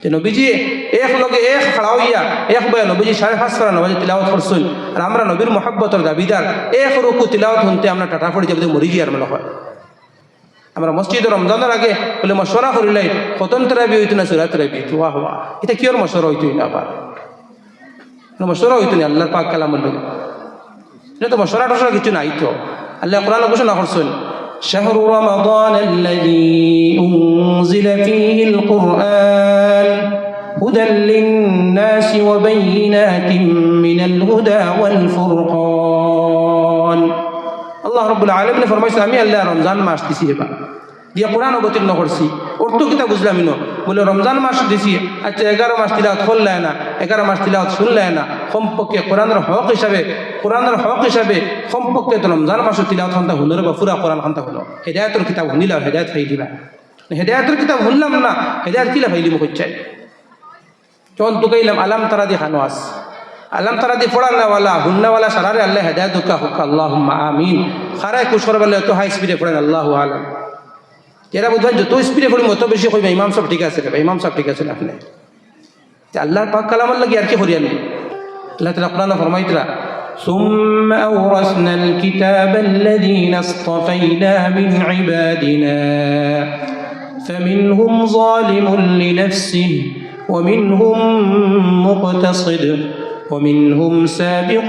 যে নবীজি এক লগে এক খাড়া হইয়া এক বয়া নবীজি 5:30 পারা নামাজ তিলাওয়াত করছেন, আর আমরা নবীর মহব্বতের দাবিদার এক রুকু তিলাওয়াত শুনতে আমরা টাটা পড়ে যাবো মরি যার মনে হয়। আমরা মসজিদে রমজানের আগে বলে মশওয়ারা করিলাই খতম তারাবি হইতো না সূরা তারাবি হওয়া হওয়া, এটা কিয়র মশওয়ারা হইতোই না, আবার মশওয়ারা হইতো না আল্লাহর পাক কালামের লগে, এটা তো মশওয়ারা টশরা কিছু নাই। তো আল্লাহ কোরআন ঘোষণা করছেন شهر رمضان الذي أنزل فيه القرآن هدى للناس وبينات من الهدى والفرقان। الله رب العالمين فرمائش আমি আল্লাহ রমজান মাস দিছি এবার দিয়া কোরআন অবতীর্ণ করছি। অর্থ কিতা বুঝলামই না, বলে রমজান মাস দিছি, আচ্ছা 11 মাস তিলাওয়াত করলে না, 11 মাস তিলাওয়াত শুনলে না, কমপক্ষে কোরআনের হক হিসাবে কমপক্ষে তো রমজান মাসের তিলাওয়াত খান্তা হলো বা পুরা কোরআন খান্তা হলো। হেদায়তের কিতাব শুনিলাম, হেদায়ত খাই দিবা, হেদায়তের কিতাব শুনলাম না, হেদায়ত কিলা ফাইলি মুখ চাই। যখন তুকাইলাম আলাম তারা দিয়ে খানো আস, আলাম তারা দিয়ে পড়ানাওয়ালা হুন্নাওয়ালা সারারে আল্লাহ হেদায়ত দুঃখা হুক্কা আল্লাহুম্মা আমিন। খারায় কুশর বলে তো হাই স্পিডে পড়েন আল্লাহু আলাম। এরা বুঝবেন যত স্পিডে পড়ি অত বেশি কইবা ইমাম সাহেব ঠিক আছে, ইমাম সাহেব ঠিক আছে না, আপনি আল্লাহর পাক কালামের লাগি আর কি করিয়ান। আল্লাহ তাআলা কোরআনে ফরমাইতরা ثم أورثنا الكتاب الذين اصطفينا من عبادنا فمنهم ظالم لنفسه ومنهم مقتصد ومنهم سابق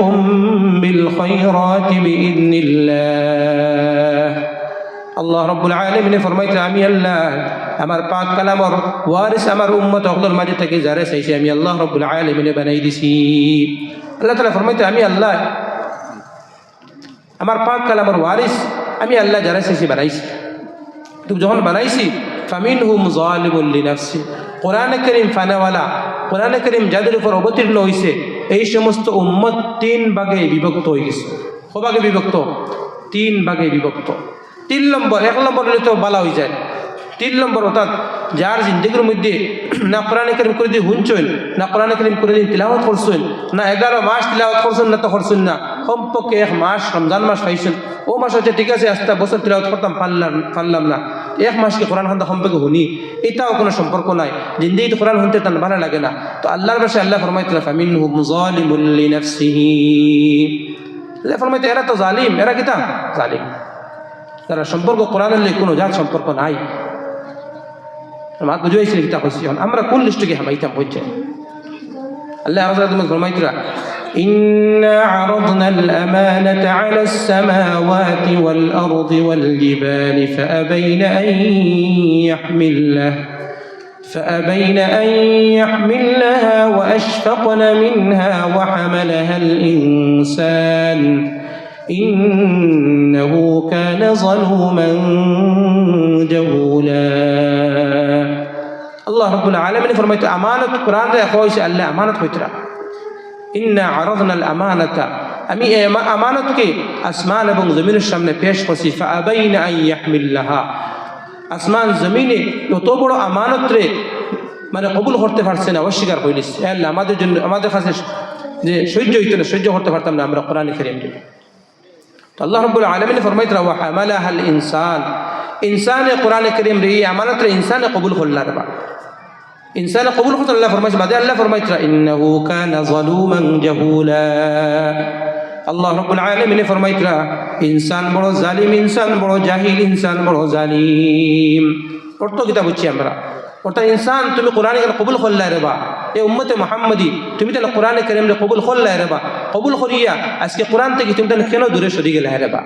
بالخيرات بإذن الله। আল্লাহ রাব্বুল আলামিন ফরমাইতে আমি আল্লাহ আমার পাক কালামর ওয়ারিস আমার উম্মত অগলর মাঝে থেকে যারা চাইছে আমি আল্লাহ রাব্বুল আলামিন বানাই দিছি। আল্লাহ তাআলা ফরমাইতে আমি আল্লাহ আমার পাক কালামর ওয়ারিস আমি আল্লাহ যারা চাইছি বানাইছি। তো যখন বানাইছি ফামিনহুম যালিমুন লিনাফসি, কোরআনে কারীম ফানাওয়ালা, কোরআনে কারীম যাদের উপর অবতীর্ণ হয়েছে এই সমস্ত উম্মত 3 ভাগে বিভক্ত হয়ে গেছে। কভাগে বিভক্ত? 3 ভাগে বিভক্ত। 3 নম্বর, 1 নম্বর হলে তো বালা হয়ে যায়। 3 নম্বর অর্থাৎ যার জিন্দগির মধ্যে না কোরআনে কারীম করে দিয়ে হুনছেন, না কোরআনে কারীম করে দিয়ে তিলাওয়াত করছেন, না 11 মাস তিলাওয়াত করছেন, না তো করছেন না, কমপক্ষে 1 মাস রমজান মাস পাইছেন। ও মাস হচ্ছে ঠিক আছে আস্তে বছর তিলাওয়াত করতাম পারলাম না, 1 মাসকে কোরআন খান্তা সম্পর্কে শুনি, এটাও কোনো সম্পর্ক নাই। জিন্দগিতে কোরআন শুনতে তার ভালো লাগে না। তো আল্লাহর ভাষা আল্লাহ ফরমাইতে ফামিনহুম যালিমুন লিনাফসিহি, আল্লাহ ফরমাইতে এরা তো জালিম, এরা কিতা জালিম, তারা সম্পর্ক কোরআনের লগে কোনো জাত সম্পর্ক নাই। আমার বুঝাইছিল কিতা কইছি, আমরা কোন লিস্টকে হামাইতাম হচ্ছে আল্লাহ আযাদ তুমি ফরমাইতরা ইন্না আরাদনা আল আমানাতা আলা as-samawati wal ardi wal jibali فأبين أن يحملنها وأشفقن منها وحملها الإنسان إنه كان ظلوما جهولا। الله رب العالمين فرميت أمانة قرآن ذا خوش الله أمانة خوترا إنا عرضنا الأمانة আমি আমানতকে আসমান এবং জমিনের সামনে পেশ করছি। ফাআবাইনা আন ইয়াহমিলনাহা, আসমান জমিনে যত বড় আমানত রে মানে কবুল করতে পারছে না, অস্বীকার করে নিচ্ছে। আল্লাহ আমাদের জন্য আমাদের কাছে যে সহ্য হইতো না, সহ্য করতে পারতাম না আমরা কোরআন কারীম। তো আল্লাহ রাব্বুল আলামিন ফরমাইতরা ওয়া হামালাহাল ইনসান, ইনসানে কোরআন কারীম রে আমানত রে ইনসানে কবুল করলা রে, ইনসানে কবুল করতে আল্লাহ ফরমাইছে। বাদে আল্লাহ ফরমাইতরা ইন্নাহু কানা যালুমান জাহুলা। আল্লাহ রাব্বুল আলামিন ফরমাইতরা ইনসান বড় জালিম, ইনসান বড় জাহিল, ইনসান বড় জালিম। অর্থ কিতা বুঝছি আমরা? অর্থাৎ ইনসান তুমি কোরআন কবুল করলা রে বা এই উম্মতে মুহাম্মদি তুমি তাহলে কোরআন কারীম কবুল করলা রে বা, কবুল করিয়া আজকে কোরআন থেকে তুমি তাহলে কেন দূরে সরে গেলে রে বা?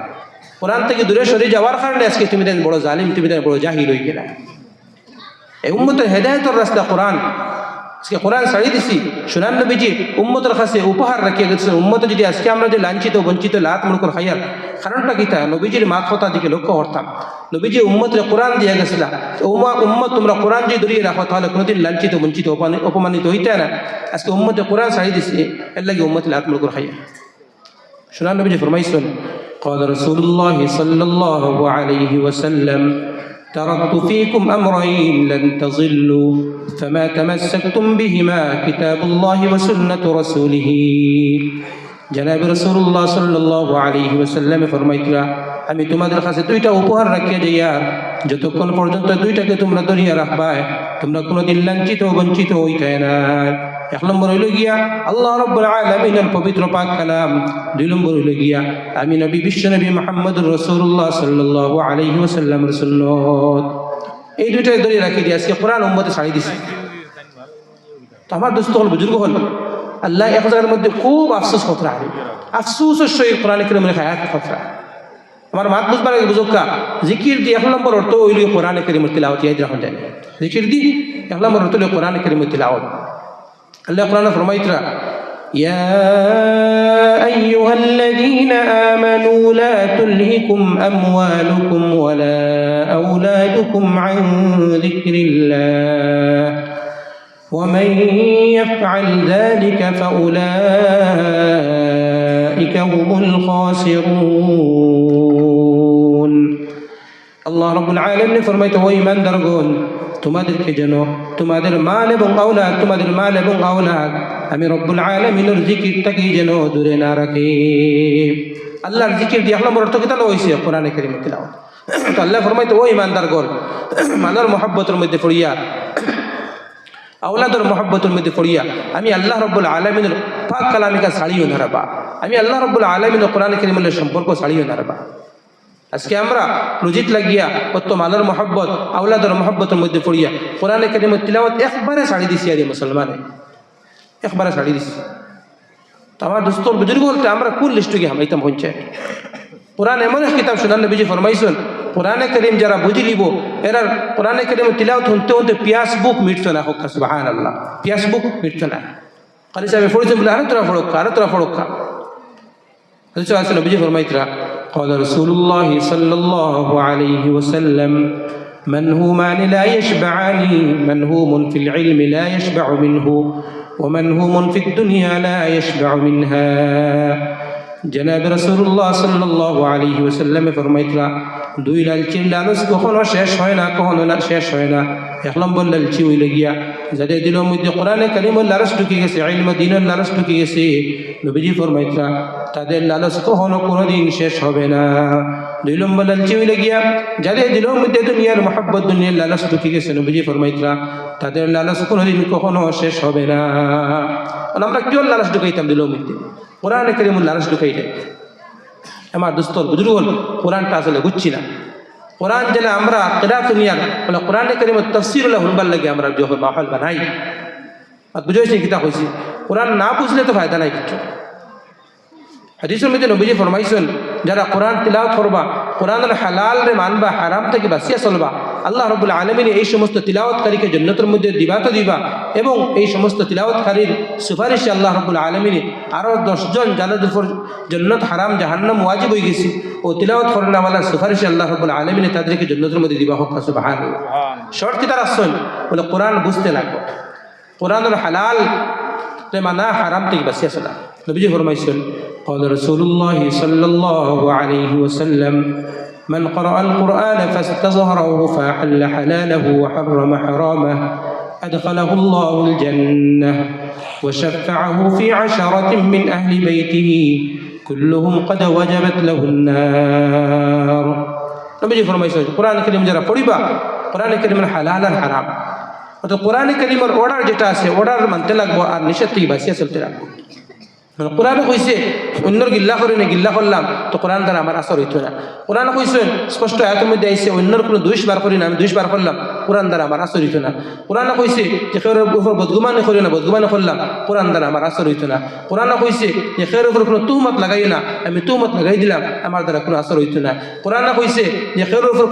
কোরআন থেকে দূরে সরে যাওয়ার কারণে আজকে তুমি তাহলে বড় জালিম, তুমি তাহলে বড় জাহিল হয়ে গেলা। এই উম্মতের হেদায়েতের রাস্তা কোরআন, আজকে কোরআন ছাড়িয়ে দিছি। সুনান নবীজি উম্মতের কাছে উপহার রাখিয়ে গেছেন। উম্মত যদি আজকে আমরা যে লাঞ্ছিত বঞ্চিত লাত মুড়কর খাইয়ার কারণটা কিতা? নবীজির মাথা দিকে লক্ষ্য করতাম। নবীজি উম্মতের কোরআন দিয়ে গেছিলাম, উম্মত তোমরা কোরআন যদি ধরিয়ে রাখো তাহলে কোনোদিন লাঞ্ছিত বঞ্চিত অপমানিত হইতে না। আজকে উম্মতে কোরআন ছাড়িয়ে দিছি, এর লাগে উম্মত লাত মুড়কর খাইয়া। সুনান নবীজি ফরমাইছেন قال رسول الله صلى الله عليه وسلم تركت فيكم أمرين لن تضلوا فما تمسكتم بهما كتاب الله وسنة رسوله। جناب رسول الله صلى الله عليه وسلم فرمائترا আমি তোমাদের কাছে দুইটা উপহার রাখিয়া যাইয়া, যতক্ষণ পর্যন্ত দুইটাকে তোমরা ধরিয়া রাখবা তোমরা কোনোদিন লাঞ্ছিত বঞ্চিত হইতে না। এক নম্বর হইল গিয়া আল্লাহ রাব্বুল আলামিনের পবিত্র পাক কালাম, দুই নম্বর হইল গিয়া আমি নবী বিশ্ব নবী মুহাম্মদুর রাসূলুল্লাহ সাল্লাল্লাহু আলাইহি ওয়াসাল্লামের সুন্নাত। এই দুইটাই ধরে রাখি দিয়ে আজকে কোরআন উম্মতে ছাড়ি দিছে। তো আমার দোস্ত হল বুজুর্গ হল আল্লাহ এক জায়গার মধ্যে খুব আফসোস কথা আফসোসের সহিত কোরআন কারীমের হায়াত কথা আমার মাত বুঝবার আগে বুঝুকা জিকির দি এক নম্বর অর্থ হইল কোরআন কারীমের তিলাওয়াত। ইয়াদ রাখুন জানি জিকির দি এক নম্বর অর্থ হইল কোরআন কারীমের তিলাওয়াত। আল্লাহ কোরআনে ফরমাইতরা ইয়া আইয়ুহাল্লাযীনা আমানু লা তুলহিকুম আমওয়ালুকুম ওয়ালা আওলাদুকুম আন যিকরিল্লাহ ومن يفعل ذلك فأولئك هم الخاسرون। আল্লাহ রাব্বুল আলামিন ফরমাইতে ও ঈমানদারগণ তোমাদেরকে যেন তোমাদের মাল এবং আওলাদ আমি রব্বুল আলামিনের জিকিরটাকে যেন দূরে না রাখে। আল্লাহর জিকির দিয়ে এক নম্বর অর্থ কি তাহলে হয়েছে কোরআনে কারীমের তিলাওয়াত। তো আল্লাহ ফরমাইতে ও ঈমানদারগণ মালার মহব্বতের মধ্যে পড়িয়া আওলাদের মহব্বতের মধ্যে পড়িয়া আমি আল্লাহ রাব্বুল আলামিনের পাক কালামিকা ছাড়িও না রাবা, আমি আল্লাহ রাব্বুল আলামিনের কোরআন কারীমের সম্পর্ক ছাড়িও না রাবা। আজকে আমরা রুজিত লাগিয়া কত মালের মহব্বত আওলাদের মহব্বতের মধ্যে পড়িয়া কোরআন কারীমের তিলাওয়াত একবারে ছাড়ি দিছি। আরে মুসলমানে একবারে ছাড়ি দিছি। তো আমার দোস্ত বুজুর্গ বলতে আমরা কোন লিস্টে গিয়ে হামাইতাম হচ্ছে কোরআন এমন এক কিতাব শুনান নবীজি ফরমাইছেন কোরআনে কারীম যারা বুঝি লিব এরা কোরআনে কারীমের তিলাওয়াত শুনতে শুনতে পিয়াস বুক মিটতো না। হোক সুবহানাল্লাহ, পিয়াস বুক মিটতো না। কালি সাহেব পড়েছেন বলে আরে তোরা ফড়ক্কা আছে নবীজি ফরমাইতরা قال رسول الله صلى الله عليه وسلم منهومان لا يشبعان منهوم في العلم لا يشبع منه ومنهوم في الدنيا لا يشبع منها। জনাব রাসূলুল্লাহ সাল্লাল্লাহু আলাইহি ওয়াসাল্লাম ফরমাইতরা দুই লালচির লালচ কখনো শেষ হয় না, কখনো না শেষ হয় না। এক নম্বর লালচি হইল গিয়া যাদের দিলের মধ্যে কোরআনে কারীমের লালচ ঢুকে গেছে, ইলম দ্বীনের লালচ ঢুকে গেছে, নবীজি ফরমাইতরা তাদের লালচ কখনো কোনোদিন শেষ হবে না। দুই নম্বর লালচি হইল গিয়া যাদের দিলের মধ্যে দুনিয়ার মহব্বত দুনিয়ার লালচ ঢুকে গেছে, নবীজি ফরমাইতরা তাদের লালচ কোনোদিন কখনো শেষ হবে না। আমরা কেউ লালচ ঢুকাইতাম দিলের মধ্যে কোরআনে কারীমের লালচ ঢুকাই দেয়। আমার দোস্ত বুজুর্গ হল কোরআনটা আসলে বুঝছি না। কোরআন যেন আমরা কিরাত নিয়ার বলে কোরআনে কারীমের তাফসীর হলে হুনবার লাগে আমরা যখন মাহফিল বানাই বুঝাইছি কিতা হয়েছি কোরআন না বুঝলে তো ফায়দা নাই কিছু। হাদিসের মধ্যে নবীজি ফরমাইছেন যারা কোরআন তিলাওয়াত করবা কোরআনের হালাল রে মানবা হারাম থেকে বাঁচিয়া চলবা আল্লাহ রাব্বুল আলামিন এই সমস্ত তিলাওয়াতকারীকে জান্নাতের মধ্যে দিবা তো দিবা এবং এই সমস্ত তিলাওয়াতকারীর সুপারিশে আল্লাহ রাব্বুল আলামিন আরও 10 জন যাদের উপর জান্নাত হারাম জাহান্নাম ওয়াজিব হয়ে গেছে ও তিলাওয়াত করেন আমাদের সুপারিশে আল্লাহ রাব্বুল আলামিন তাদেরকে জান্নাতের মধ্যে দিবা হোক সুবহানাল্লাহ। শর্ত কি তার আসল বলে কোরআন বুঝতে লাগবে, কোরআনের হালাল রে মানা হারাম থেকে বাঁচিয়া চলা। নবীজি ফরমাইছেন قال رسول الله صلى الله عليه وسلم من قرأ القرآن فاستظهره فأحل حلاله وحرم حرامه أدخله الله الجنة وشفعه في 10 من أهل بيته كلهم قد وجبت له النار। নবীজি ফরমাইছেন কোরআন কারীম যারা পড়িবা কোরআন কারীমের হালাল আর হারাম অর্থাৎ কোরআন কারীমের অর্ডার যেটা আছে অর্ডার মানতে লাগবো আর নিষেধ থেকে বাঁচিয়া চলতে লাগবো। কোরআনে কইছে অন্যর গিল্লা করে না গিল্লা করলাম তো কোরআন দ্বারা আমার আসর হইতো না। কোরআনে কইছে স্পষ্ট আয়াতের মধ্যে আইছে অন্যর কোনো দোষ বার করি না আমি দোষ বার করলাম কোরআন দ্বারা আমার আসর হইতো না। কোরআনে কইছে যে খের উপর বদগুমানি করি না বদগুমানি করলাম কোরআন দ্বারা আমার আসর হইতো না। কোরআনে কইছে যে খের উপর কোনো তুহমত লাগাই না আমি তুহমত লাগাই দিলাম আমার দ্বারা কোনো আসর হইতো না। কোরআনে কইছে যে খের উপর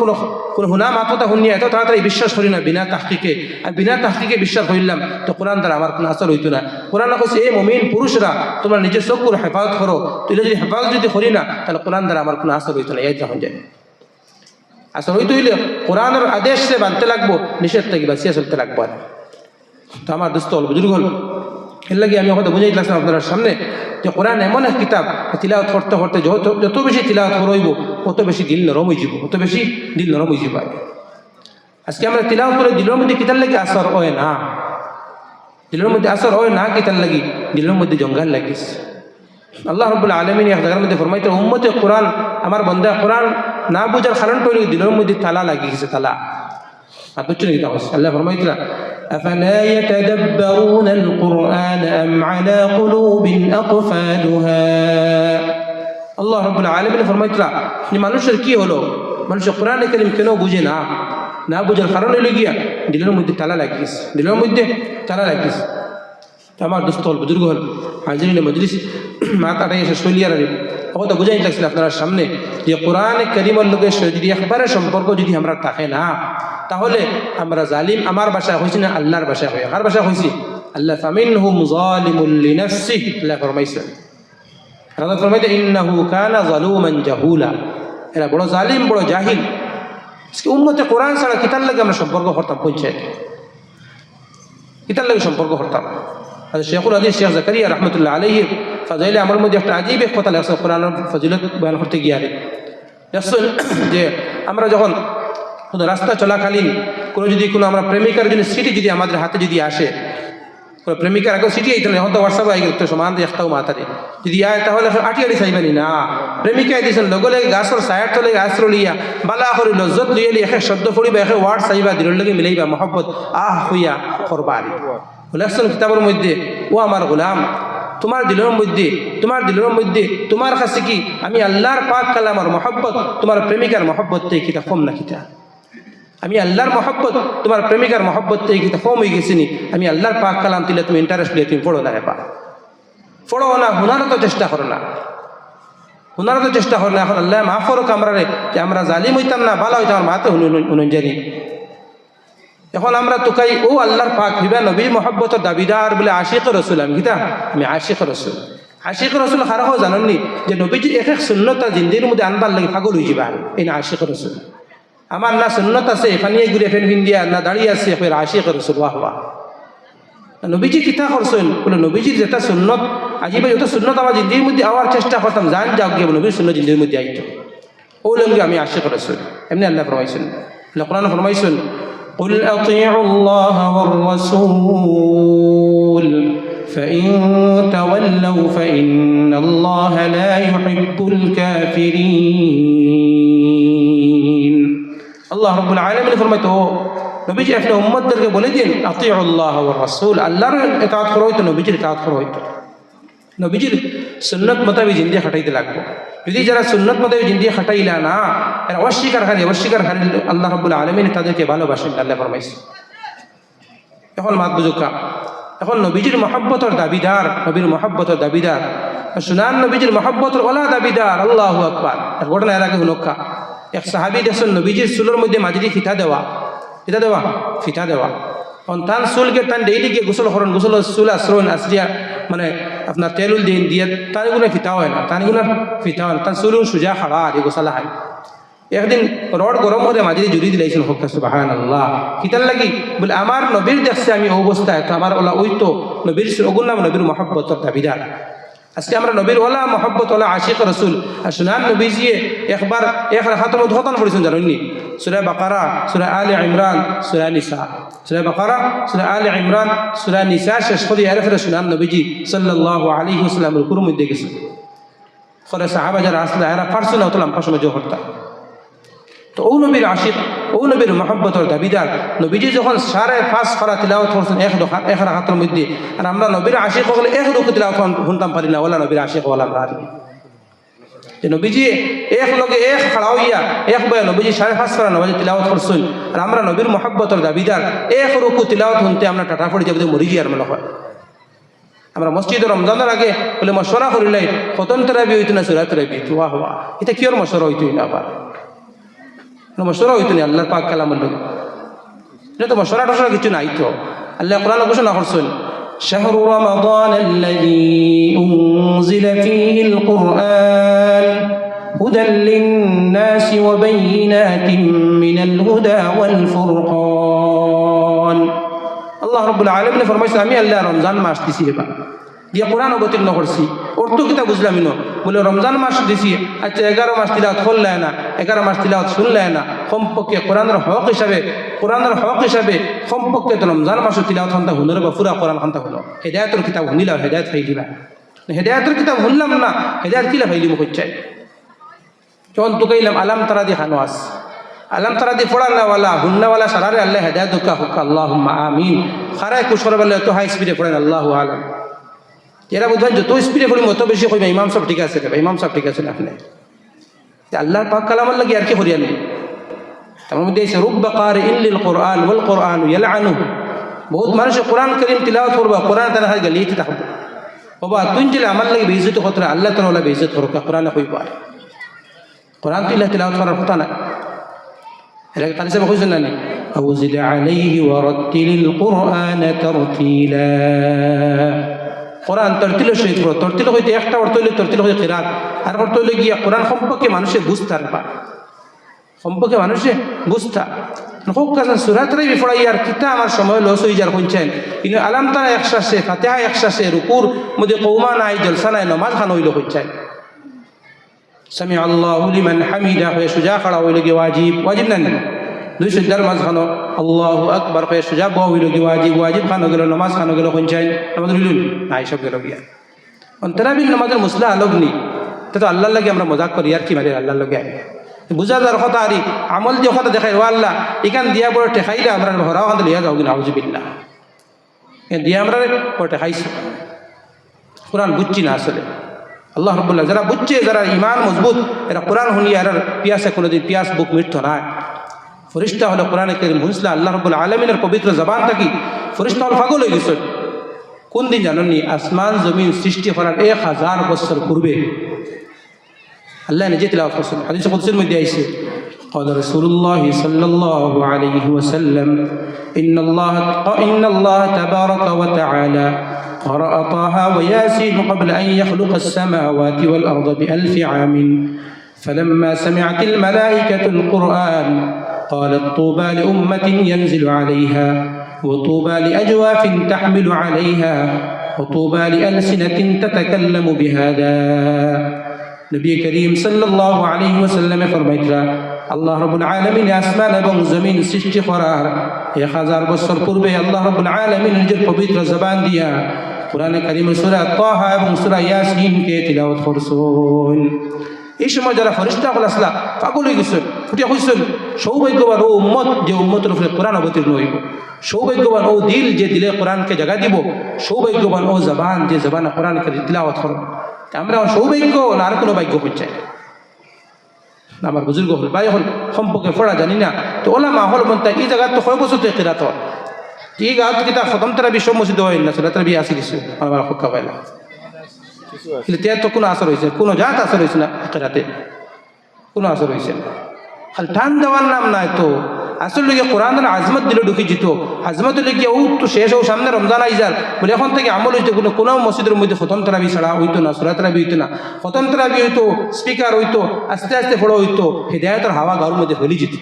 কোনো হুনা মাথা শুনিয়া এত তাড়াতাড়ি বিশ্বাস করি না বিনা তাহকিকে আমি বিনা তাহকিকে বিশ্বাস করিলাম তো কোরআন দ্বারা আমার কোনো আসর হইতো না। কোরআনে কইছে এই মুমিন পুরুষরা তোমরা নিজের চক্ষুর হেফাজত করো, তুই যদি হেফাজত যদি করি না তাহলে কোরআন দ্বারা আমার কোনো আসর হইতো না। এই যখন যায় আসর হইতে হইলে কোরআনের আদেশ সে মানতে লাগবো নিষেধ থেকে বাঁচিয়ে চলতে লাগবো। তো আমার দোস্ত হল বুজুর্গ হল এর লাগে আমি হয়তো বুঝাই দিলাম আপনার সামনে যে কোরআন এমন এক কিতাব তিলাওয়াত করতে করতে যত বেশি তিলাওয়াত করইব তত বেশি দিল নরম হয়ে যাব, তত বেশি দিল নরম হয়ে যাব। আজকে আমরা তিলাওয়াত করে দিলের মধ্যে কিতার লাগে আসর হয় না, দিলের মধ্যে আসর হয় না কিতার লাগি দিলের মধ্যে জঙ্গাল লাগিস। আল্লাহ রাব্বুল আলামিন এক জায়গার মধ্যে ফরমাইতে উম্মতে কোরআন আমার বন্ধা কোরআন না বুঝার কারণ তৈরি দিলের মধ্যে তালা লাগিয়ে গেছে তালা আর বুঝছেন কি আল্লাহ ফরমাইতরা أفلا يتدبرون القرآن أم على قلوب أقفالها আল্লাহ রাব্বুল আলামিন ফরমাইতরা যে মানুষের কি হলো মানুষের কোরআন কারীম কেন বুঝে না না বুঝার কারণ হলো গিয়া দিলের মধ্যে তালা লাগিয়েছে দিলের মধ্যে তালা লাগিয়েছে আমার দোস্ত হল বুজুর্গ হল হাজিরিন মজলিস মা কাটাই এসে শৈলিয়ার কথা বুঝাই লাগছিল আপনার সামনে যে কোরআন কারীমের লোকের সাথে যদি একবারে সম্পর্ক যদি আমরা থাকে না তাহলে আমরা জালিম আমার ভাষা হইছি না আল্লাহর ভাষা হয় কার ভাষা হইছি আল্লাহ ফামিনহুম যালিমুল লিনাফসিহি আল্লাহ ফরমাইছেন আল্লাহ ফরমাইতে ইন্নাহু কানা যালুমান জাহুলা এরা বড় জালিম বড় জাহিল আজকে উম্মতে কোরআন ছাড়া কিতার লাগে আমরা সম্পর্ক করতাম পঞ্চায়েত কিতার লাগে সম্পর্ক করতাম শেখুল হাদিস শেখ জাকারিয়া রহমতুল্লাহ আলাইহি ফাজাইলে আমার মধ্যে একটা আজীব এক কথা লেখছে কোরআনের ফজিলত বয়ান করতে গিয়ে দেখছেন যে আমরা যখন কোনো রাস্তা চলাকালীন কোনো আমরা প্রেমিকার যদি সিটি যদি আমাদের হাতে যদি আসে কোনো প্রেমিকার আগে সিটি আইতে এখন তো হোয়াটসঅ্যাপ আই গেল তো সমান একটাও মাথারে যদি আয় তাহলে আটি চাইবানি না প্রেমিকাই দিয়েছেন লগলে গাছর সায়ার তলে গাছ রলিয়া বালা করি লজ্জত লইয়ালি একে শব্দ পড়িবা একে ওয়ার্ড চাইবা দিলের লগে মিলাইবা মহব্বত হইয়া করবা বলেছেন কিতাবের মধ্যে ও আমার গোলাম তোমার দিলের মধ্যে তোমার কাছে কি আমি আল্লাহর পাক কালামের মহব্বত তোমার প্রেমিকার মহব্বত থেকে কিতা কম না কিতা আমি আল্লাহর মহব্বত তোমার প্রেমিকার মহব্বত থেকে কিতা কম হয়ে গেছিনি আমি আল্লাহর পাক কালাম দিলে তুমি ইন্টারেস্ট দিলে তুমি পড়ো না এবার পড়ো না হুনারও তো চেষ্টা করো না এখন আল্লাহ মাফ করো কামরারে যে আমরা জালিম হইতাম না ভালো হইতাম আমার মাতে হুনুন জানি এখন আমরা তোকাই ও আল্লাহর পাক ভিবা নবী মহব্বতের দাবিদার বলে আশিক রসুল আমি কিতা আমি আশিক রসুল খারাপ জানেননি যে নবীজির এক সুন্নত জিন্দির মধ্যে আনবার লাগে পাগল হয়ে যাবা এই না আশিক রসুল আমার না সুন্নত আছে ফানিয়ে ঘুরে ফেন ফিন্দিয়া না দাঁড়িয়ে আছে ফের আশিক রসুল ওয়াহ নবীজি কিতা করছেন বলে নবীজির যেটা সুন্নত আজিবে যত সুন্নত আমার জিন্দির মধ্যে আওয়ার চেষ্টা করতাম জান যাও গিয়ে নবীর সুন্নত জিন্দির মধ্যে আইতো ও লঙ্গে আমি আশিক রসুল এমনি আল্লাহ ফরমাইছেন কোরআন ফরমাইছেন قل أطيعوا الله والرسول فإن تولوا فإن الله لا يحب الكافرين الله رب العالمين فرمته নবীজি আপনি উম্মতদেরকে বলে দিন আতিউল্লাহ ওয়া রাসূল আল্লাহর ইতাআত করো তো নবীজির ইতাআত করো নবীজির সুন্নাত মোতাবেক জিন্দি খাটাইতে লাগবে যদি যারা সুন্নাত মোতাবেক জিন্দি খাটাইলা না এরা অস্বীকারী আল্লাহ রাব্বুল আলামিন তাদেরকে ভালোবাসেন আল্লাহ ফরমাইছে এখন মাত বুঝুকা এখন নবীজির মহব্বতের দাবিদার শুনান নবীজির মহব্বতের ওলা দাবিদার আল্লাহু আকবার এক ঘটনা এর আগে হুনকা এক সাহাবী দেখছেন নবীজির চুলের মধ্যে মাঝিরি ফিতা দেওয়া তান চুলকে টান ডেইলি গিয়ে গোসল করেন গোসল চুল আশ্রয়ন আশ্রিয়া মানে আপনার তেলুল দিয়ে তার গুলো ফিতা হয় না তার চুলুন সুজা খাড়া আর গোসালা হয় একদিন রড গরম করে মাঝে জুড়ি দিলাইছেন হোক সুবহানাল্লাহ কিতার লাগি বলে আমার নবীর দেখছে আমি অবস্থায় তো আমার ওলা ওই তো নবীর ওগুন নাম নবীর মহব্বতের দাবিদার আজকে আমরা নবীর ওলা মহব্বত ওলা আশিক রসুল আর শুনান নবীজি একবার এক রাখাতের মধ্যে হতান পড়েছেন জানেননি সূরা বাকারা সূরা আলে ইমরান সূরা নিসা সূরা নিসা শেষ করে এরপরে শুনান নবীজি সাল্লাল্লাহু আলাইহি ওয়াসাল্লাম রুকুর মধ্যে গেছে করে সাহাবা যারা আসলে এরা পারছে না অতলাম পাশে জো হরতা তো ও নবীর আশিক ও নবীর মহব্বতের দাবিদার নবীজি যখন 5.5 করা তিলাওয়াত করছেন এক রাকাতের মধ্যে আর আমরা নবীর আশিক হলে এক রুকু তিলাওয়াত শুনতাম পারি না ওলা নবীর আশিক ওলা আমরা যে নবীজি এক লগে এক খাড়া হইয়া এক বয়া নবীজি 5.5 করা নবীজি তিলাওয়াত করছেন আর আমরা নবীর মহব্বতের দাবিদার এক রুকু তিলাওয়াত শুনতে আমরা টাটা পড়ে যাবো মরি যাই আর মনে হয় আমরা মসজিদে রমজানের আগে বলে মশওয়ারা করিলাই খতম তারাবি হইতো না সূরা তারাবি ওয়া ওয়া এটা কিয়র মশওয়ারা হইতো না আবার মশওয়ারা হইতো না আল্লাহর পাক কালামের লগে এটা তো মশওয়ারা টশরা কিছু নাই তো আল্লাহ কোরআন ঘোষণা করছেন শাহরু রমাদান আল্লাযী উনজিলা ফীহিল কুরআন হুদাল লিন-নাস ওয়া বাইয়িনাতিন মিনাল হুদা ওয়াল ফুরকান আল্লাহ রাব্বুল আলামিন ফরমাইছে আমি আল্লাহ রমজান মাস দিছি এবার দিয়ে কোরআন অবতীর্ণ করছি অর্থ কিতা বুঝলাম না বলে রমজান মাস দিছি আচ্ছা 11 মাস তিলাওয়াত করলে না 11 মাস তিলাওয়াত শুনলে না কমপক্ষে কোরআনের হক হিসাবে কমপক্ষে তো রমজান মাস তিলাওয়াত খান্তা হলো বা পুরা কোরআন খান্তা হলো হেদায়েতের কিতাব শুনিলাম হেদায়েত ফাই দিবা হেদায়েতের কিতাব শুনলাম না হেদায়েত কিলা ফাইলি মুখ চাই যখন তোকে ইলাম আলাম তারা দি খানো আস আলাম তারা দি পড়াল্লাওয়ালা হুন্নাওয়ালা সারারে আল্লাহ হেদায়ত দুঃখা হুক্কা আল্লাহুম্মা আমিন খারায় কুসর বলে তো হাই স্পিডে পড়েন আল্লাহু আলাম এরা বোধ হয় যত স্পিডে পড়ি মতো বেশি কইবা ইমাম সব ঠিক আছে রে ইমাম সব ঠিক আছে না আপনি আল্লাহর পাক কালামের লাগি আর কি হরিয়ানি তার মধ্যে এসে রুব্বা কারিইন লিল কুরআন ওয়াল কুরআন ইয়ালআনুহু বহুত মানুষ কোরআন করিম তিলাওয়াত করবা কোরআন তারা হাই গালিতে থাকবে বাবা তুই দিলে আমার লাগে বেইজ্জত করতে আল্লাহ তাআলা বেইজ্জত করবে কোরআন কইবা কোরআন তিলাওয়াত করার কথা না এর কাছে সব কইছেন না আউজিদ আলাইহি ওয়া রাত্তিলিল কুরআন তারতিলা কোরআন তরতিলের সহিত পড়ো তরতিল হইতে একটা অর্থ হইলে তরতিল হইতে কিরাত আর অর্থ হইলে গিয়া কোরআন সম্পর্কে মানুষে বুঝতে পারবা সম্পর্কে মানুষে বুঝতা হোক কাজে সুরাতরাই বিফড়াই আর কিতা আমার সময় লস হয়ে যার শুনছেন কিন্তু আলাম তারা একসাথে ফাতেহা একসাথে রুকুর মধ্যে কৌমা নাই জলসা নাই নমাজ খান হইল শুনছেন সামি আল্লাহু লিমান হামিদা হয়ে সুজা খাড়া হইল গিয়ে ওয়াজিব না দুই সুজার মাঝ খানো আল্লাহু আকবার হয়ে সুজা বউ হইল গিয়ে ওয়াজিব খানো গেল নমাজ খানো গেল শুনছেন নামাজ হইল না এইসব গেল গিয়া অন্তরাবিল নামাজের মুসলা আলোক নি তো আল্লাহর লাগে আমরা মজাক করি আর কি মারি আল্লাহর লগে বুঝা যার কথা আরি আমল যে কথা দেখাই ও আল্লাহ এখান দিয়া বড় টেকাইলে আমরা হরাও খান লিয়া যাও কিনা আউযুবিল্লাহ দিয়া আমরা বড় টেকাইছি কোরআন বুঝছি না আসলে আল্লাহ রাব্বুল্লাহ যারা বুঝছে যারা ইমান মজবুত এরা কোরআন শুনিয়ে আর পিয়াসে কোনোদিন পিয়াস বুক মৃত্যু না ফরিস্তা হলো কোরআনে কারীম বুঝলা আল্লাহ রাব্বুল আলামিনের পবিত্র জবান থাকি ফরিস্তা হল পাগল হয়ে গেছে কোন দিন জানেননি আসমান জমিন সৃষ্টি করার 1000 বছর পূর্বে আল্লাহ নিজে তিলাওয়াত করছেন হাদিস কুদসির মধ্যে আইছে قال رسول الله صلى الله عليه وسلم إن الله تبارك وتعالى قرأ طه وياسين قبل أن يخلق السماوات والأرض ب1000 عام فلما سمعت الملائكة القرآن قالت طوبى لأمة ينزل عليها وطوبى لأجواف تحمل عليها وطوبى لألسنة تتكلم بهذا নবী করিম সাল্লাল্লাহু আলাইহি ওয়াসাল্লামে ফরমাইতরা আল্লাহ রাব্বুল আলামিন আসমান এবং জমিন সৃষ্টি করার 1000 বছর পূর্বে আল্লাহ রাব্বুল আলামিন নিজের পবিত্র জবান দিয়া কোরআনে কারীমের সূরা তাহা এবং সূরা ইয়াসিন কে তিলাওয়াত করছেন এই সময় যারা ফেরেশতা আসলা পাগল হয়ে গেছে ফুটিয়া কইছেন সৌভাগ্যবান ও উম্মত যে উম্মতের উপরে কোরআন অবতীর্ণ হইব সৌভাগ্যবান ও দিল যে দিলে কোরআনকে জায়গা দিব সৌভাগ্যবান ও জবান যে জবানে কোরআনকে তিলাওয়াত করবে আমরা সৌভাগ্য না আর কোনো ভাগ্য হচ্ছে আমার বুজুর্গ হল ভাই হল সম্পর্কে পড়া জানি না তো ওলামা হল মন এই জায়গা তো 6 বছর তো কিরাত এই গাঁত কিতা খতম তারা বিশ্ব মসজিদ হয় না সেটা তারা বিয়ে আসি কিছু আমার হক্কা পাইলা কিন্তু তে তো কোনো আসর হয়েছে কোনো জাত আসর হয়েছে না কিরাতে কোনো আসর হয়েছে খালি টান দেওয়ার নাম নাই তো আসলে কোরআনের আজমত দিলে ঢুকি যেত আজমত লেগে ও তো শেষ হোক সামনে রমজান আই যার বলে এখন থেকে আমল হইতো কোনো মসজিদের মধ্যে খতম তারাবি ছাড়া হইতো না সূরা তারাবি হইতো না খতম তারাবি হইতো স্পিকার হইতো আস্তে আস্তে পড়া হইতো হেদায়েতের হাওয়া গাঁর মধ্যে হলি যেত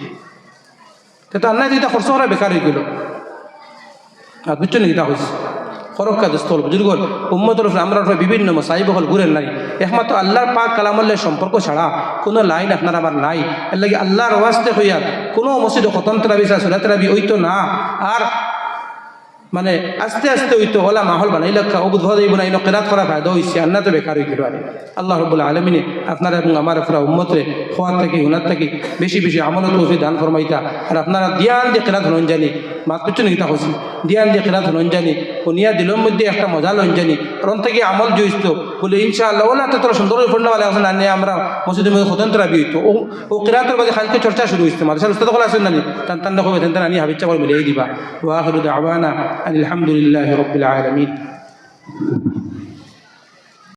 তো আল্লাহ যেটা খরচ করা বেকার হয়ে গেল আর বুঝছো নাকি তা হয়েছে ফরক্কা দোস্তল বুজুর্গ উম্মতের উপরে আমরা বিভিন্ন মসাইব হল ঘুরেন নাই একমাত্র আল্লাহর পাক কালামুল্লাহ সম্পর্ক ছাড়া কোনো লাইন আপনার আমার নাই এর লাগে আল্লাহর ওয়াস্তে হইয়া কোনো মসজিদে খতম তারাবি সূরা তারাবি হইতো না আর মানে আস্তে আস্তে হইতো ওলা মাহল বানাই লক্ষা অবুধ হইব না কিরাত করা ফায়দা হইছে আন্না তো বেকার হয়ে গেল আল্লাহ রাব্বুল আলামিন আপনারা এবং আমার পুরা উম্মতরে খোয়ার থেকে হুনার থেকে বেশি বেশি আমল তৌফিক দান ফরমাইতা আর আপনারা দিয়ান দিয়ে কিরাত হন জানি মাত পিছনে গীতা হইছে দিয়ান দিয়ে কিরাত হন জানি কোনিয়া দিলের মধ্যে একটা মজা লন জানি রন থেকে আমল জুইতো বলে ইনশাআল্লাহ ওলা তো তোরা সুন্দর ফন্ডা वाले আছেন না আমরা মসজিদের মধ্যে খতম তারাবি হইতো ও কিরাতের বাদে খালকে চর্চা শুরু হইছে মাদ্রাসার উস্তাদ হল আছেন না টান টান দেখো তেন আনি হাবিচ্চা করে মিলাই দিবা ওয়া আখিরু দাওয়ানা আলহামদুলিল্লাহি রাব্বিল আলামিন